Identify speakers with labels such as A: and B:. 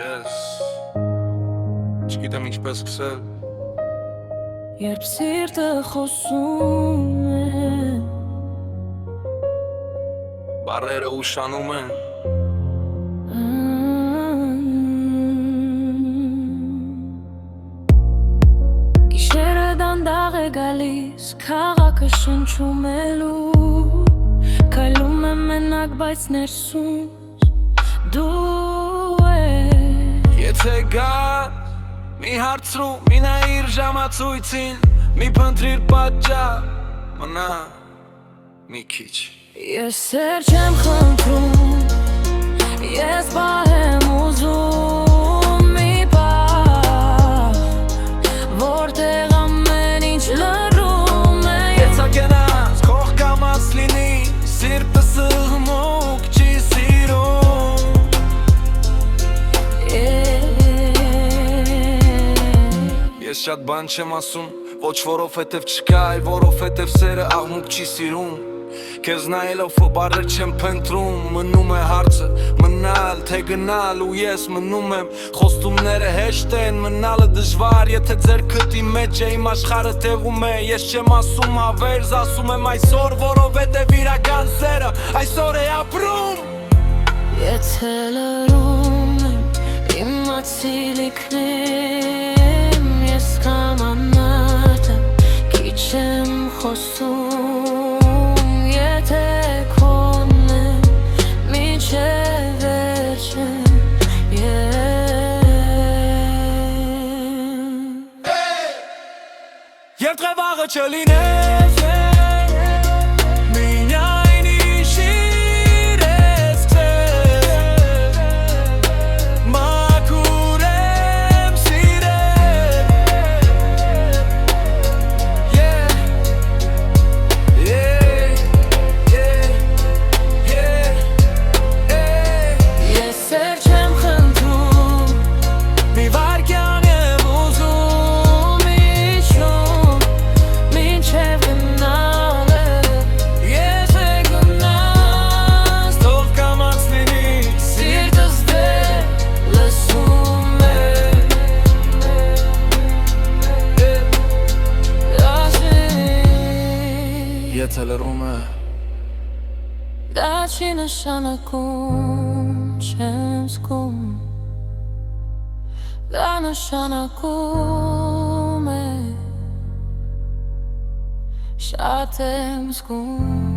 A: Ես չգիտեմ ինչպես սկսել
B: Երբ սիրտը խոսում է
A: Բառերը ուշանում են
B: Գիշերը դանդաղ է գալիս Քաղաքը շնչում է լուր Քայլում եմ մենակ բայց ներսում դու ես
A: Եթե գար մի հարցրու մի նայիր ժամացույցին Մի փնտրիր պատճառ մնա մի քիչ
B: Ես սեր չեմ խնդրում Ես բահ եմ ուզում մի պահ Որտեղ ամեն ինչ լռում է
A: Եթե կենաս քող կամաց լինի Սիրտը սղմուկ չի սիրում Ես շատ բան չեմ ասում Ոչ որովհետև չկա, այլ որովհետև սերը աղմուկ չի սիրում Քեզ նայելով բառեր չեմ փնտրում Մնում է հարցը, մնալ, թե գնալ ու ես մնում եմ Խոստումները հեշտ են, մնալը դժվար Եթե ձեռքդ իմ մեջ է, իմ աշխարհը տեղում է Ես չեմ ասում հավերձ, ասում եմ այսօր Որովհետև իրական սերը այսօր է ապրում
B: Եթե լռում եմ, իմացի լիքնեմ Ես կամանալ եմ, քիչ եմ խոսում Եթե քոնն եմ, մինչև վերջեմ
A: Երբ ղևաղը չլինես Մինայն իշիրես քսես Մաքուր եմ սիրել
B: Ես սեր չեմ խնդրում
A: Մի վարկյան եմ ուզում իջնում
B: Մինչև գնալը
A: Ես է գնաս Թող կամաց լինի
B: Սիրտս դեր լսում է
A: Եթե լռում է
B: Դա չի նշանակում չեմ զգում Դա նշանակում է Շատ եմ զգում